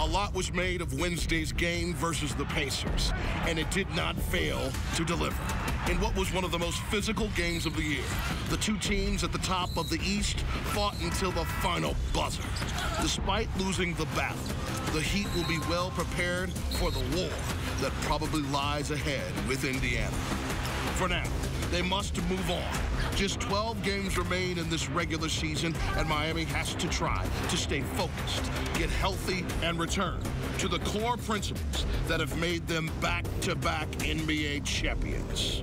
A lot was made of Wednesday's game versus the Pacers, and it did not fail to deliver. In what was one of the most physical games of the year, the two teams at the top of the East fought until the final buzzer. Despite losing the battle, the Heat will be well prepared for the war that probably lies ahead with Indiana. For now, they must move on. Just 12 games remain in this regular season, and Miami has to try to stay focused, get healthy, and return to the core principles that have made them back-to-back NBA champions.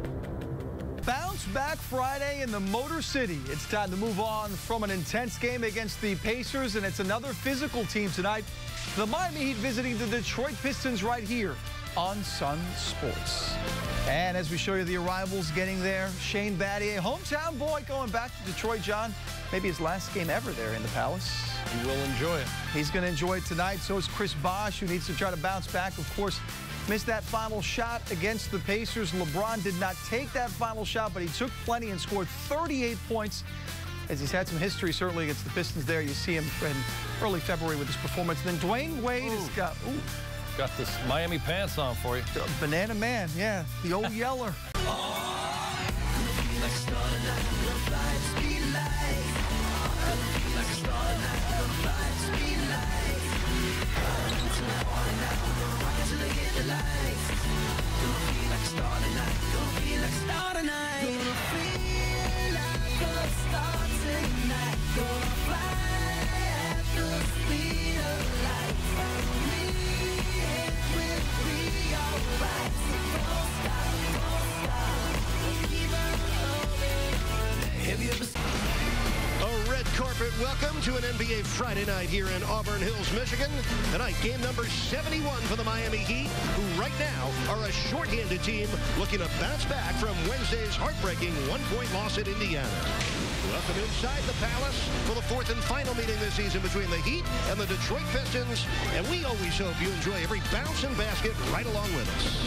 Bounce back Friday in the Motor City. It's time to move on from an intense game against the Pacers, and it's another physical team tonight. The Miami Heat visiting the Detroit Pistons right here on Sunsports. And as we show you the arrivals getting there, Shane Battier, hometown boy, going back to Detroit. John, maybe his last game ever there in the Palace. He will enjoy it. He's going to enjoy it tonight. So is Chris Bosh, who needs to try to bounce back. Of course, missed that final shot against the Pacers. LeBron did not take that final shot, but he took plenty and scored 38 points. As he's had some history, certainly, against the Pistons there. You see him in early February with his performance. Then Dwayne Wade has got... Got this Miami pants on for you. Banana Man, yeah, the old yeller. Corporate welcome to an NBA Friday night here in Auburn Hills, Michigan. Tonight, game number 71 for the Miami Heat, who right now are a shorthanded team looking to bounce back from Wednesday's heartbreaking one-point loss at Indiana. Welcome inside the Palace for the fourth and final meeting this season between the Heat and the Detroit Pistons, and we always hope you enjoy every bounce and basket right along with us.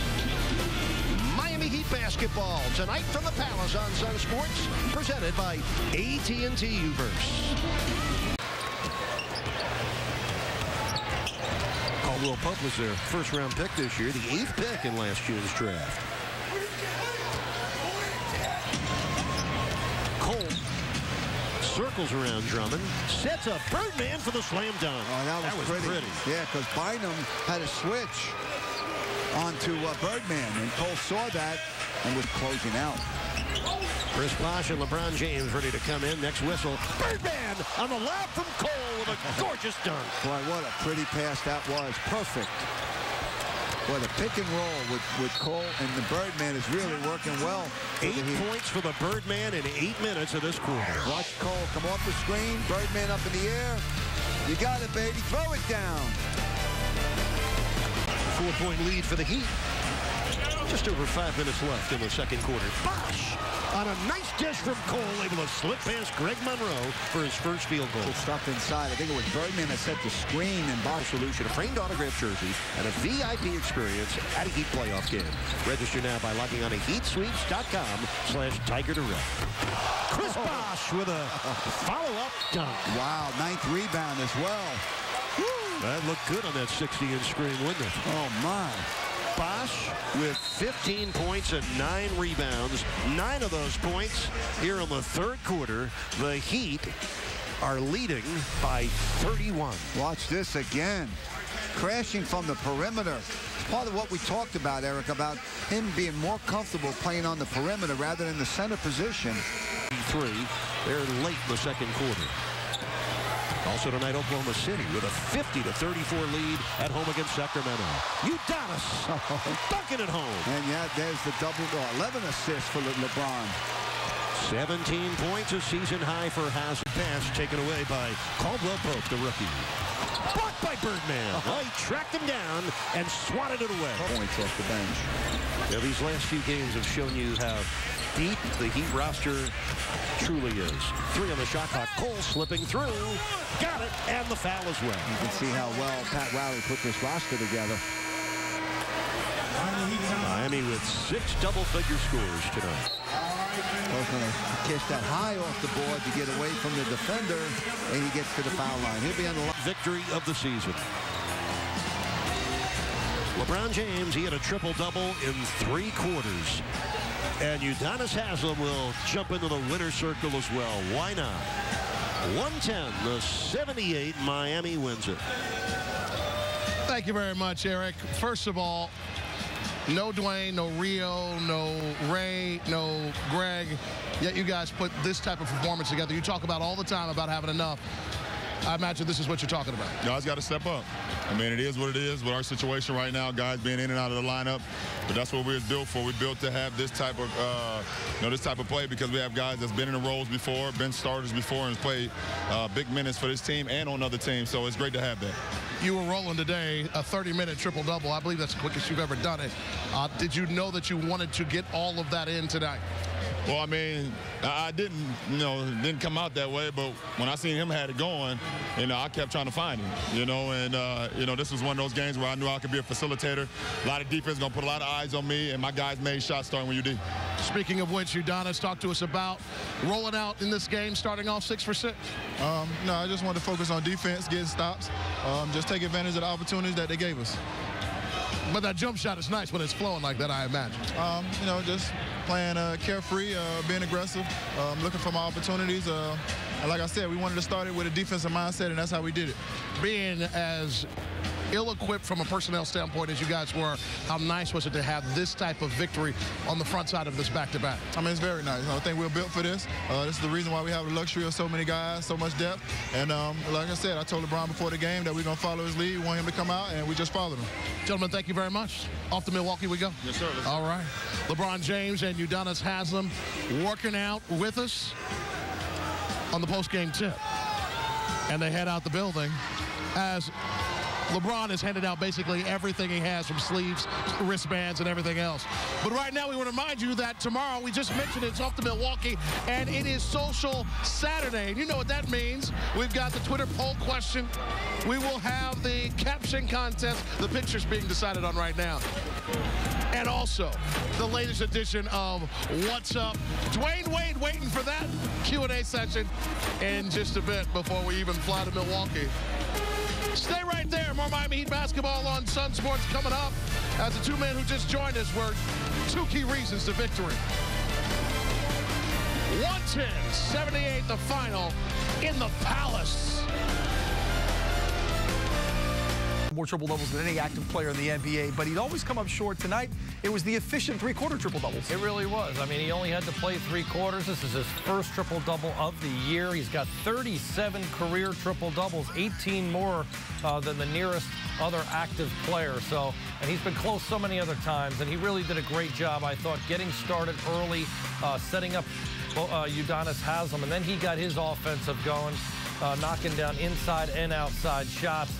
Miami Heat basketball tonight from the Palace on Sunsports, presented by AT&T Uverse. Caldwell Pope was their first-round pick this year, the 8th pick in last year's draft. Cole circles around Drummond, sets up Birdman for the slam dunk. Oh, that was pretty. Yeah, because Bynum had a switch onto Birdman, and Cole saw that and was closing out. Chris Bosh and LeBron James ready to come in. Next whistle. Birdman on the lob from Cole with a gorgeous dunk. Boy, what a pretty pass that was. Perfect. Boy, the pick and roll with Cole and the Birdman is really working well. 8 points for the Birdman in 8 minutes of this quarter. Watch Cole come off the screen. Birdman up in the air. You got it, baby. Throw it down. 4-point lead for the Heat. Just over 5 minutes left in the second quarter. Bosh on a nice dish from Cole, able to slip past Greg Monroe for his first field goal. Good stuff inside. I think it was Birdman that set the screen, and Bosh Solution, a framed autograph jersey, and a VIP experience at a Heat playoff game. Register now by logging on to heatsweeps.com/Tiger2Rep. Chris Bosh with a follow-up dunk. Wow, 9th rebound as well. That looked good on that 60-inch screen, wouldn't it? Oh, my. Bosh with 15 points and 9 rebounds. 9 of those points here in the third quarter. The Heat are leading by 31. Watch this again. Crashing from the perimeter. It's part of what we talked about, Eric, about him being more comfortable playing on the perimeter rather than the center position. 3. They're late in the second quarter. Also tonight, Oklahoma City with a 50-34 lead at home against Sacramento. Udonis dunking it home. And yeah, there's the double, 11 assists for LeBron. 17 points, a season high for Hazard. Pass taken away by Caldwell Pope, the rookie. Blocked by Birdman. He tracked him down and swatted it away. Points off the bench. Yeah, these last few games have shown you how deep the Heat roster truly is. 3 on the shot clock. Cole slipping through. Got it. And the foul as well. You can see how well Pat Riley put this roster together. Miami with 6 double-figure scores tonight. Both going to catch that high off the board to get away from the defender, and he gets to the foul line. He'll be on the victory of the season. LeBron James, he had a triple-double in 3 quarters. And Udonis Haslem will jump into the winner's circle as well. Why not? 110-78, Miami wins it. Thank you very much, Eric. First of all, no Dwayne, no Rio, no Ray, no Greg. Yet you guys put this type of performance together. You talk about all the time about having enough. I imagine this is what you're talking about. Guys got to step up. I mean, it is what it is with our situation right now, guys being in and out of the lineup. But that's what we was built for. We built to have this type of, this type of play because we have guys that's been in the roles before, been starters before, and played big minutes for this team and on other teams. So it's great to have that. You were rolling today, a 30-minute triple-double. I believe that's the quickest you've ever done it. Did you know that you wanted to get all of that in tonight? Well, I mean, I didn't come out that way, but when I seen him had it going, I kept trying to find him, and this was one of those games where I knew I could be a facilitator. A lot of defense going to put a lot of eyes on me, and my guys made shots starting with UD. Speaking of which, Udonis, talk to us about rolling out in this game, starting off 6 for 6. No, I just wanted to focus on defense, getting stops, just take advantage of the opportunities that they gave us. But that jump shot is nice when it's flowing like that, I imagine. Just playing carefree, being aggressive, looking for my opportunities. And like I said, we wanted to start it with a defensive mindset, and that's how we did it. Being as ill-equipped from a personnel standpoint as you guys were, how nice was it to have this type of victory on the front side of this back-to-back? I mean, it's very nice. I think we're built for this. This is the reason why we have the luxury of so many guys, so much depth. And like I said, I told LeBron before the game that we're going to follow his lead. We want him to come out, and we just followed him. Gentlemen, thank you very much. Off to Milwaukee we go. Yes, sir. All right. LeBron James and Udonis Haslem working out with us on the post-game tip. And they head out the building as LeBron has handed out basically everything he has, from sleeves, wristbands, and everything else. But right now, we want to remind you that tomorrow, we just mentioned it's off to Milwaukee, and it is Social Saturday. And you know what that means. We've got the Twitter poll question. We will have the caption contest. The picture's being decided on right now. And also, the latest edition of What's Up. Dwayne Wade waiting for that Q&A session in just a bit before we even fly to Milwaukee. Stay right there. More Miami Heat basketball on Sunsports coming up as the 2 men who just joined us were 2 key reasons to victory. 110-78 the final in the Palace. More triple doubles than any active player in the NBA, but he'd always come up short. Tonight, it was the efficient 3-quarter triple doubles. It really was. I mean, he only had to play 3 quarters. This is his first triple double of the year. He's got 37 career triple doubles, 18 more than the nearest other active player. So, and he's been close so many other times, and he really did a great job, I thought, getting started early, setting up Udonis Haslem, and then he got his offensive going, knocking down inside and outside shots.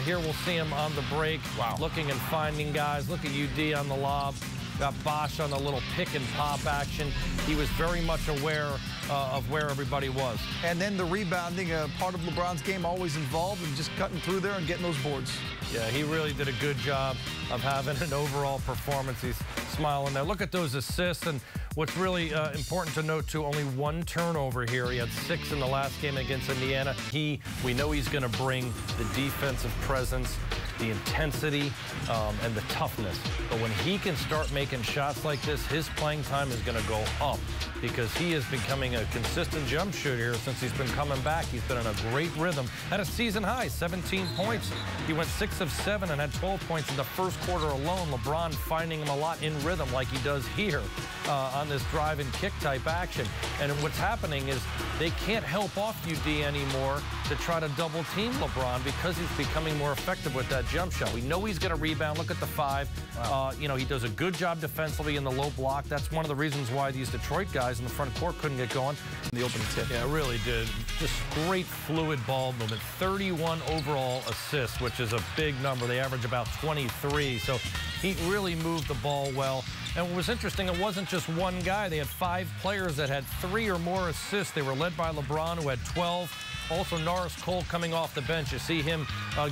Here we'll see him on the break, looking and finding guys. Look at UD on the lob. Got Bosch on the little pick and pop action. He was very much aware of where everybody was. And then the rebounding, part of LeBron's game, always involved in just cutting through there and getting those boards. Yeah, he really did a good job of having an overall performance. He's smiling there. Look at those assists, and what's really important to note, too, only 1 turnover here. He had 6 in the last game against Indiana. We know he's going to bring the defensive presence, the intensity, and the toughness. But when he can start making shots like this, his playing time is going to go up because he is becoming a consistent jump shooter here since he's been coming back. He's been in a great rhythm. Had a season high, 17 points. He went 6 of 7 and had 12 points in the first quarter alone. LeBron finding him a lot in rhythm like he does here on this drive and kick type action. And what's happening is they can't help off UD anymore to try to double team LeBron because he's becoming more effective with that jump shot. We know he's going to rebound. Look at the 5. Wow. He does a good job defensively in the low block. That's one of the reasons why these Detroit guys in the front court couldn't get going in the opening tip. Yeah, it really did. Just great fluid ball movement. 31 overall assists, which is a big number. They average about 23. So he really moved the ball well. And what was interesting, it wasn't just one guy. They had 5 players that had 3 or more assists. They were led by LeBron, who had 12. Also, Norris Cole coming off the bench. You see him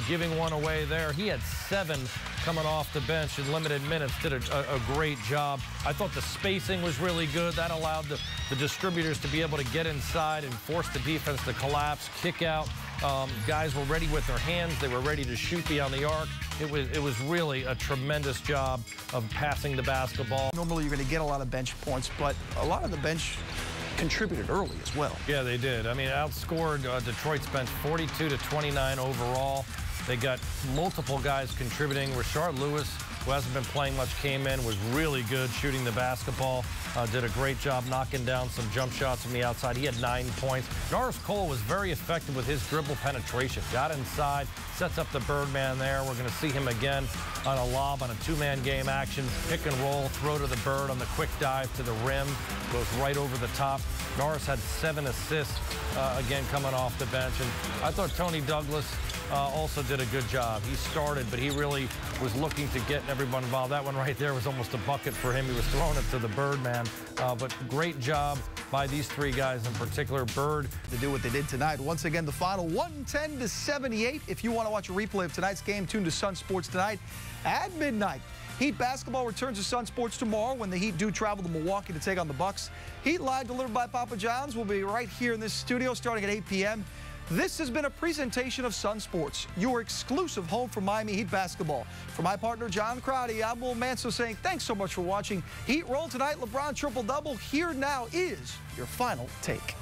giving one away there. He had 7 coming off the bench in limited minutes. Did a great job. I thought the spacing was really good. That allowed the distributors to be able to get inside and force the defense to collapse, kick out. Guys were ready with their hands. They were ready to shoot beyond the arc. It was really a tremendous job of passing the basketball. Normally you're going to get a lot of bench points, but a lot of the bench contributed early as well. Yeah, they did. I mean, outscored Detroit's bench 42-29 overall. They got multiple guys contributing. Rashard Lewis, who hasn't been playing much, came in, was really good shooting the basketball. Did a great job knocking down some jump shots from the outside. He had 9 points. Norris Cole was very effective with his dribble penetration. Got inside, sets up the Birdman there. We're going to see him again on a lob on a two-man game action. Pick and roll, throw to the Bird on the quick dive to the rim. Goes right over the top. Norris had 7 assists, again, coming off the bench. And I thought Tony Douglas also did a good job. He started, but he really was looking to get everyone involved. That one right there was almost a bucket for him. He was throwing it to the Birdman. But great job by these 3 guys in particular. Bird to do what they did tonight. Once again, the final 110-78. If you want to watch a replay of tonight's game, tune to Sunsports tonight at midnight. Heat basketball returns to Sunsports tomorrow when the Heat do travel to Milwaukee to take on the Bucks. Heat Live, delivered by Papa John's, will be right here in this studio starting at 8 p.m. This has been a presentation of Sunsports, your exclusive home for Miami Heat basketball. For my partner, John Crotty, I'm Will Manso saying thanks so much for watching. Heat roll tonight, LeBron triple-double. Here now is your final take.